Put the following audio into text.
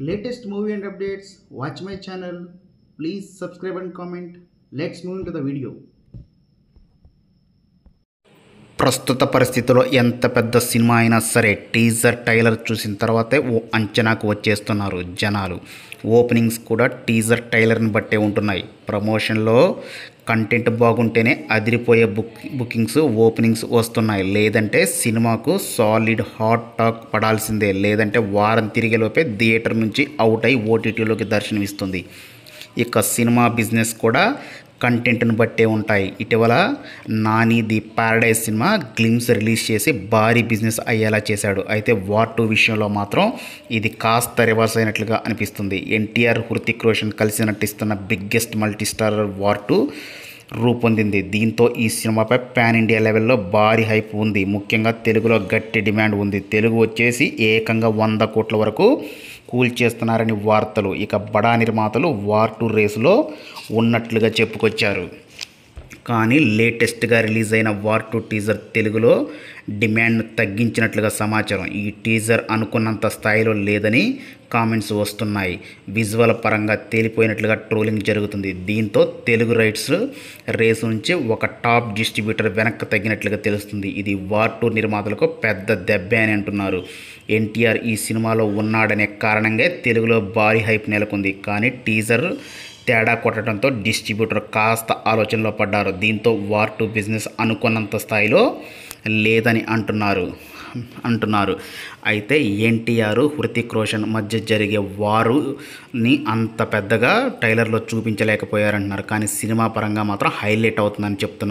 latest movie and updates, watch my channel. Please subscribe and comment. Let's move into the video. ప్రస్తుత పరిస్థితుల్లో ఎంత పెద్ద cinema అయినా సరే టీజర్ ట్రైలర్ చూసిన తర్వాతే అంచనాకు వచ్చేస్తున్నారు జనాలు. ఓపెనింగ్స్ కూడా టీజర్ ట్రైలర్ని బట్టే ఉంటున్నాయి. ప్రమోషన్లో కంటెంట్ బాగుంటేనే అదిరిపోయే బుకింగ్స్ ఓపెనింగ్స్ వస్తున్నాయి. లేదంటే సినిమాకు సాలిడ్ హాట్ టాక్ పడాల్సిందే. లేదంటే వారం తిరిగేలోపే థియేటర్ నుంచి అవుట్ అయి ఓటీటీలోకి దర్శనమిస్తుంది. ఇక సినిమా బిజినెస్ కూడా కంటెంట్ను బట్టే ఉంటాయి. ఇటీవల Nani the paradise cinema glimpse release చేసి భారీ బిజినెస్ అయ్యేలా చేశాడు. అయితే వార్ 2 విషయంలో మాత్రం ఇది కాస్త రివర్స్ అయినట్లుగా అనిపిస్తుంది. ఎన్టీఆర్, హృతిక్ రోషన్ కలిసి నటిస్తున్న బిగ్గెస్ట్ మల్టీ స్టారర్ వార్ 2 రూపొందింది. దీంతో ఈ సినిమాపై పాన్ ఇండియా లెవెల్లో భారీ హైప్ ఉంది. ముఖ్యంగా తెలుగులో గట్టి డిమాండ్ ఉంది. తెలుగు వచ్చేసి ఏకంగా 100 కోట్ల వరకు కూల్చేస్తున్నారని వార్తలు. ఇక బడా నిర్మాతలు వార్ 2 రేసులో ఉన్నట్లుగా చెప్పుకొచ్చారు. కానీ లేటెస్ట్గా రిలీజ్ అయిన వార్ 2 టీజర్ తెలుగులో డిమాండ్ను తగ్గించినట్లుగా సమాచారం. ఈ టీజర్ అనుకున్నంత స్థాయిలో లేదని కామెంట్స్ వస్తున్నాయి. విజువల్ పరంగా తేలిపోయినట్లుగా ట్రోలింగ్ జరుగుతుంది. దీంతో తెలుగు రైట్స్ రేసు నుంచి ఒక టాప్ డిస్ట్రిబ్యూటర్ వెనక్కి తగ్గినట్లుగా తెలుస్తుంది. ఇది వార్ 2 నిర్మాతలకు పెద్ద దెబ్బే అని అంటున్నారు. ఎన్టీఆర్ ఈ సినిమాలో ఉన్నాడనే కారణంగా తెలుగులో భారీ హైప్ నెలకొంది. కానీ టీజర్ తేడా కొట్టడంతో డిస్ట్రిబ్యూటర్ కాస్త ఆలోచనలో పడ్డారు. దీంతో వార్ 2 బిజినెస్ అనుకున్నంత స్థాయిలో లేదని అంటున్నారు. అయితే ఎన్టీఆర్, హృతిక్ రోషన్ మధ్య జరిగే వారుని అంత పెద్దగా ట్రైలర్లో చూపించలేకపోయారంటున్నారు. కానీ సినిమా పరంగా మాత్రం హైలైట్ అవుతుందని చెప్తున్నారు.